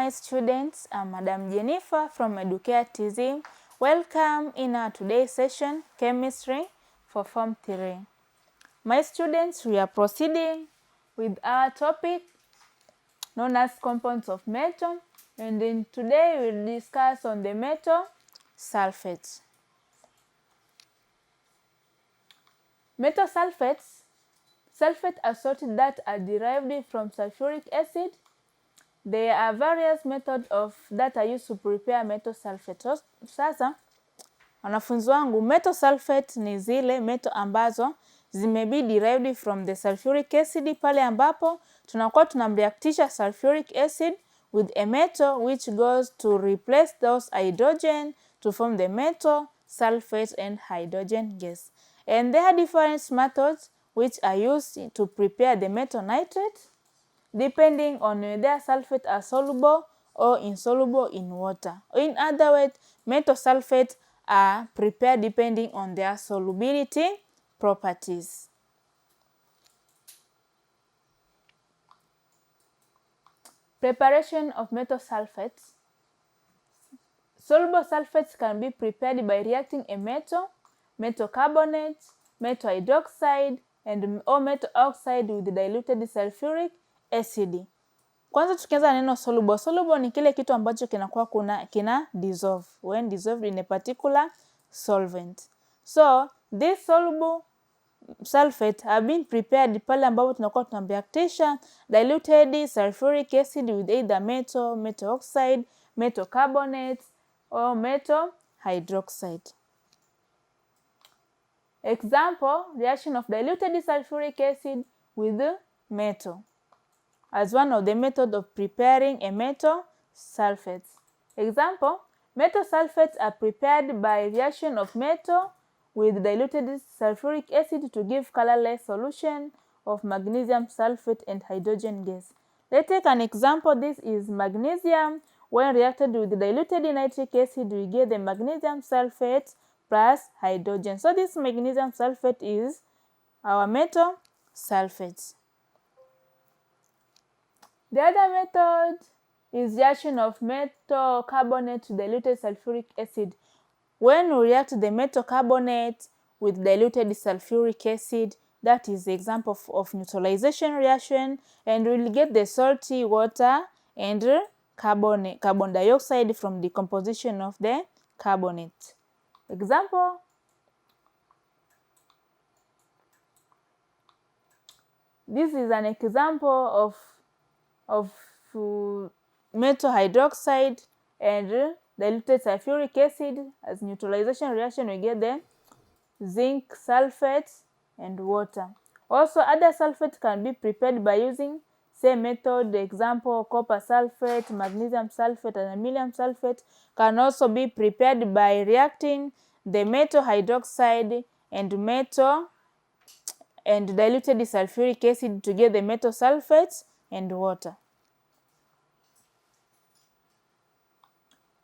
my students. I'm Madam Jennifer from Educare TZ. Welcome in our today's session, Chemistry for Form 3. My students, we are proceeding with our topic known as compounds of metal, and then today we'll discuss on the metal sulfates. Metal sulfates are salts that are derived from sulfuric acid. There are various methods that are used to prepare metal sulfate. Sasa wanafunzi wangu, metal sulfate ni zile metal ambazo zimebi derived from the sulfuric acid, pale ambapo tunakuwa tunamreactisha sulfuric acid with a metal which goes to replace those hydrogen to form the metal sulfate and hydrogen gas. And there are different methods which are used to prepare the metal nitrate, depending on whether sulfate are soluble or insoluble in water. In other words, metal sulfates are prepared depending on their solubility properties. Preparation of metal sulfates. Soluble sulfates can be prepared by reacting a metal carbonate, metal hydroxide, or metal oxide with diluted sulfuric acid. Kwanza tukianza neno soluble. Soluble ni kile kitu ambacho kina dissolve when dissolved in a particular solvent. So this soluble sulfate have been prepared pale ambapo tunakuwa tunareactisha diluted sulfuric acid with either metal oxide, metal carbonate, or metal hydroxide. Example, reaction of diluted sulfuric acid with metal as one of the methods of preparing a metal sulfate. Example, metal sulfates are prepared by reaction of metal with diluted sulfuric acid to give colorless solution of magnesium sulfate and hydrogen gas. Let's take an example. This is magnesium. When reacted with diluted nitric acid, we get the magnesium sulfate plus hydrogen. So this magnesium sulfate is our metal sulfate. The other method is reaction of metal carbonate to diluted sulfuric acid. When we react the metal carbonate with diluted sulfuric acid, that is the example of neutralization reaction, and we'll get the salty water and carbon dioxide from decomposition of the carbonate. Example, this is an example of metal hydroxide and diluted sulfuric acid. As neutralization reaction, we get the zinc sulfate and water. Also, other sulfates can be prepared by using same method. Example, copper sulfate, magnesium sulfate, and aluminum sulfate can also be prepared by reacting the metal hydroxide and diluted sulfuric acid to get the metal sulfates and water.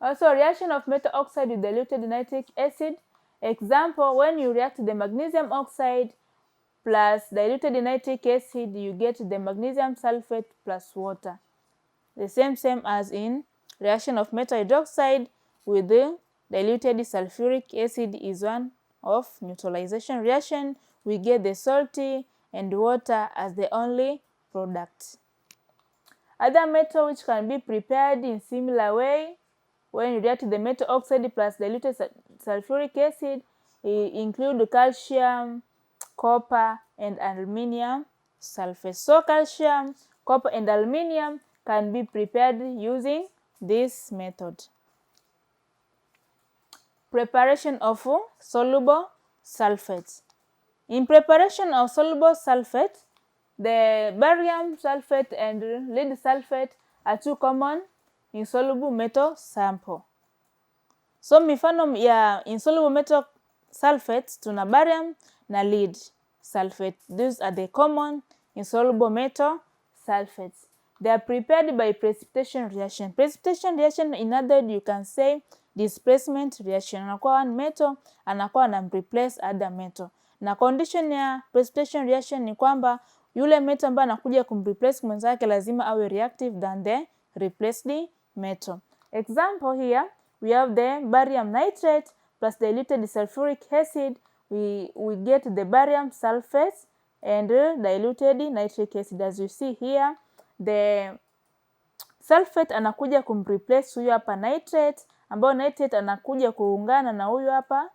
Also, reaction of metal oxide with diluted nitric acid. Example, when you react the magnesium oxide plus diluted nitric acid, you get the magnesium sulfate plus water. The same as in reaction of metal hydroxide with the diluted sulfuric acid is one of neutralization reaction. We get the salty and water as the only product. Other metal which can be prepared in similar way when you react the metal oxide plus diluted sulfuric acid include calcium, copper, and aluminum sulfate. So calcium, copper, and aluminum can be prepared using this method. Preparation of soluble sulfates. In preparation of soluble sulfate, the barium sulfate and lead sulfate are two common insoluble metal sample. So mifano ya insoluble metal sulfates tuna barium na lead sulfate. These are the common insoluble metal sulfates. They are prepared by precipitation reaction. Precipitation reaction, in other words, you can say displacement reaction. Anakuwa one metal, anakuwa na replace other metal. Na condition ya precipitation reaction ni kwamba yule metal ambaye anakuja kumreplace mwenzake lazima awe reactive than the replaced metal. Example here, we have the barium nitrate plus diluted sulfuric acid. We get the barium sulfate and diluted nitric acid. As you see here, the sulfate anakuja kumreplace huyu hapa nitrate, ambao nitrate anakuja kuungana na huyu hapa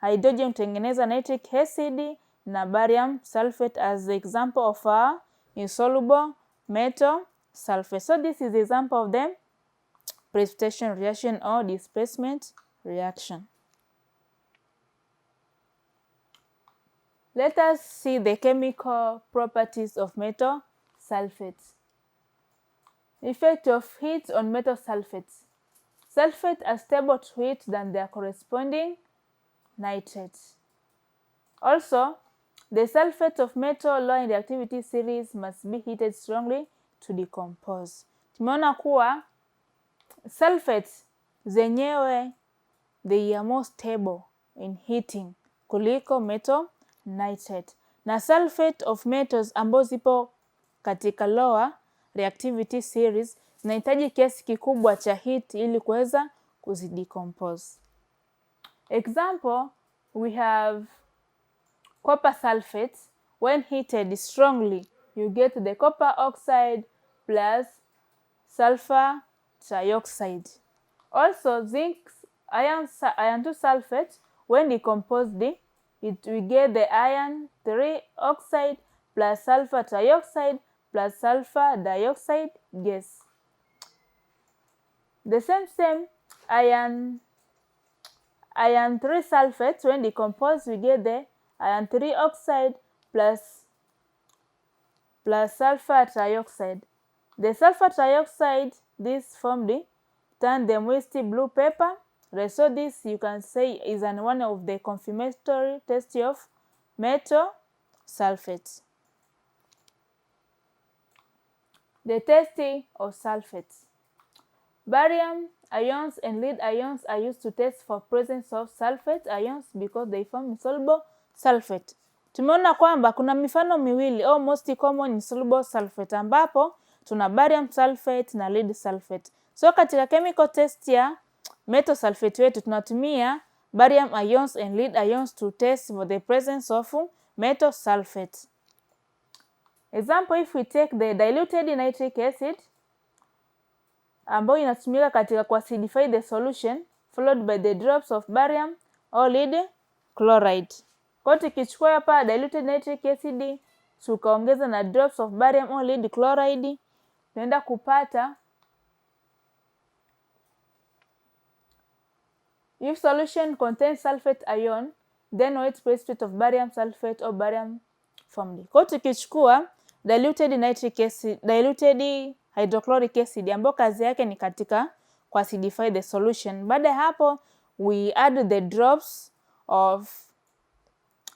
hydrogen kutengeneza nitric acid na barium sulfate as the example of a insoluble metal sulfate. So this is the example of the precipitation reaction or displacement reaction. Let us see the chemical properties of metal sulfates. Effect of heat on metal sulfates. Sulfates are stable to heat than their corresponding nitrates. Also, the sulfate of metal low in reactivity series must be heated strongly to decompose. Tumeona kuwa sulfates zenyewe they are more stable in heating kuliko metal nitrate. Na sulfate of metals ambazo zipo katika lower reactivity series zinahitaji kiasi kikubwa cha heat ili kuweza kuzidecompose. Example, we have copper sulfate. When heated strongly, you get the copper oxide plus sulfur trioxide. Also, zinc iron 2 sulfate, when decomposed, we get the iron 3 oxide plus sulfur trioxide plus sulfur dioxide gas. The same iron 3 sulfate, when decomposed, we get the iron 3 oxide plus sulfur trioxide. The sulfur trioxide, this formed, turn the moist blue paper. So this you can say is one of the confirmatory tests of metal sulfates. The testing of sulfates. Barium ions and lead ions are used to test for presence of sulfate ions because they form insoluble sulfate. Tumeona kwamba kuna mifano miwili au most common insoluble sulfate ambapo tuna barium sulfate na lead sulfate. So katika chemical test ya metal sulfate wetu tunatumia barium ions and lead ions to test for the presence of metal sulfate. Example, if we take the diluted nitric acid ambayo inatumika katika kuacidify the solution followed by the drops of barium or lead chloride. Kwa tukichukua hapa diluted nitric acid tukaongeza na drops of barium or lead chloride, tunaenda kupata if solution contains sulfate ion, then wet precipitate of barium sulfate or barium formed. Kwa tukichukua diluted nitric acid, diluted hydrochloric acid ambayo kazi yake ni katika kuacidify the solution. Baada ya hapo we add the drops of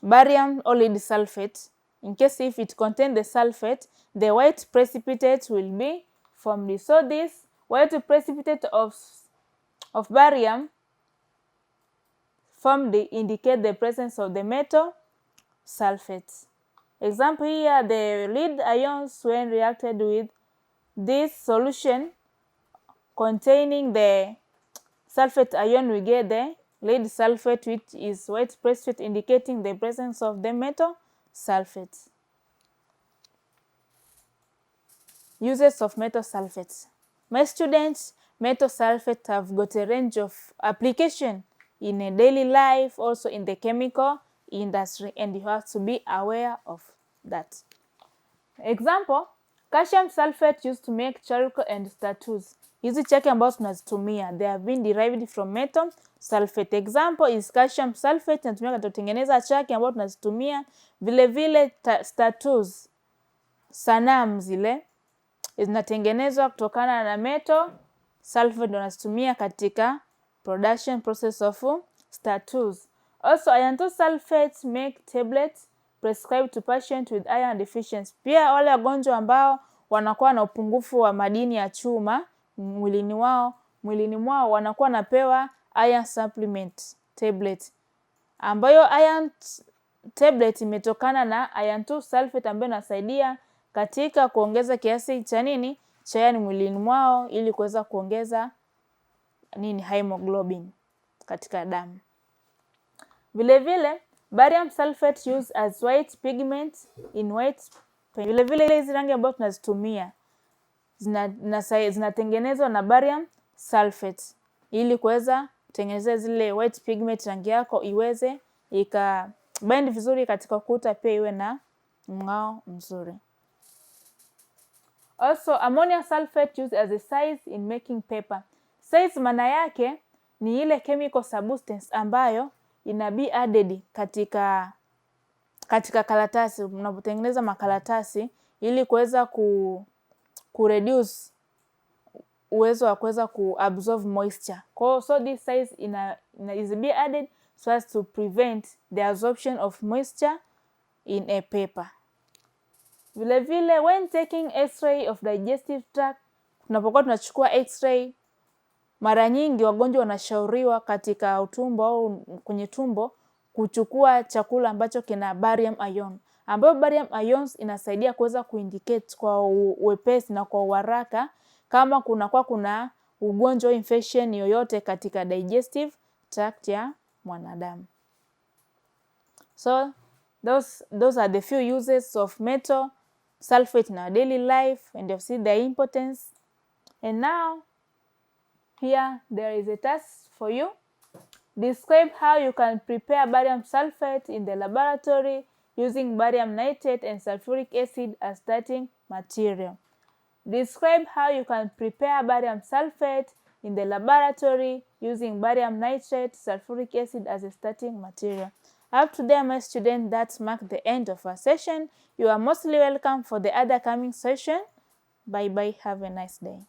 barium or lead sulfate. In case if it contains the sulfate, the white precipitate will be formed. So this white precipitate of barium formed indicate the presence of the metal sulfates. Example here, the lead ions when reacted with this solution containing the sulfate ion, we get the lead sulfate, which is white precipitate indicating the presence of the metal sulfates. Uses of metal sulfates. My students, metal sulfates have got a range of application in a daily life, also in the chemical industry, and you have to be aware of that. Example, calcium sulfate used to make charcoal and statues. Hizi chaki ambazo tunazitumia, they have been derived from metal sulfate. Example is calcium sulfate, tunatumia katika kutengeneza chaki ambazo tunazitumia. Vile vile statues, sanamu zile zinatengenezwa kutokana na metal sulfate, ndio tunazitumia katika production process of statues. Also, iron 2 sulfates make tablets prescribed to patients with iron deficiency. Pia wale wagonjwa ambao wanakuwa na upungufu wa madini ya chuma mwilini mwao wanakuwa napewa iron supplement tablet, ambayo iron tablet imetokana na iron 2 sulfate ambayo inasaidia katika kuongeza kiasi cha nini cha iron mwilini mwao ili kuweza kuongeza hemoglobin katika damu. Vile vile barium sulfate used as white pigment in white paint. Vile vile hizi rangi ambazo tunazitumia zinatengenezwa na barium sulfate ili kuweza kutengeneza zile white pigment, rangi yako iweze ikabind vizuri katika ukuta, pia iwe na mng'ao mzuri. Also, ammonium sulfate used as a size in making paper. Size maana yake ni ile chemical substance ambayo ina be added katika karatasi, mnapotengeneza makaratasi ili kuweza kureduce uwezo wa kuweza kuabsorb moisture. So this size is be added so as to prevent the absorption of moisture in a paper. Vile vile when taking x-ray of digestive tract, tunapokuwa tunachukua x-ray, mara nyingi wagonjwa wanashauriwa katika utumbo au kwenye tumbo kuchukua chakula ambacho kina barium ion, ambayo barium ions inasaidia kuweza kuindicate kwa uwepesi na kwa uharaka kama kuna ugonjwa infection yoyote katika digestive tract ya mwanadamu. So those are the few uses of metal sulfate in our daily life, and you've seen their importance. And now here there is a task for you. Describe how you can prepare barium sulfate in the laboratory using barium nitrate and sulfuric acid as starting material. Describe how you can prepare barium sulfate in the laboratory using barium nitrate, sulfuric acid as a starting material. Up to there, my students, that marks the end of our session. You are mostly welcome for the other coming session. Bye bye. Have a nice day.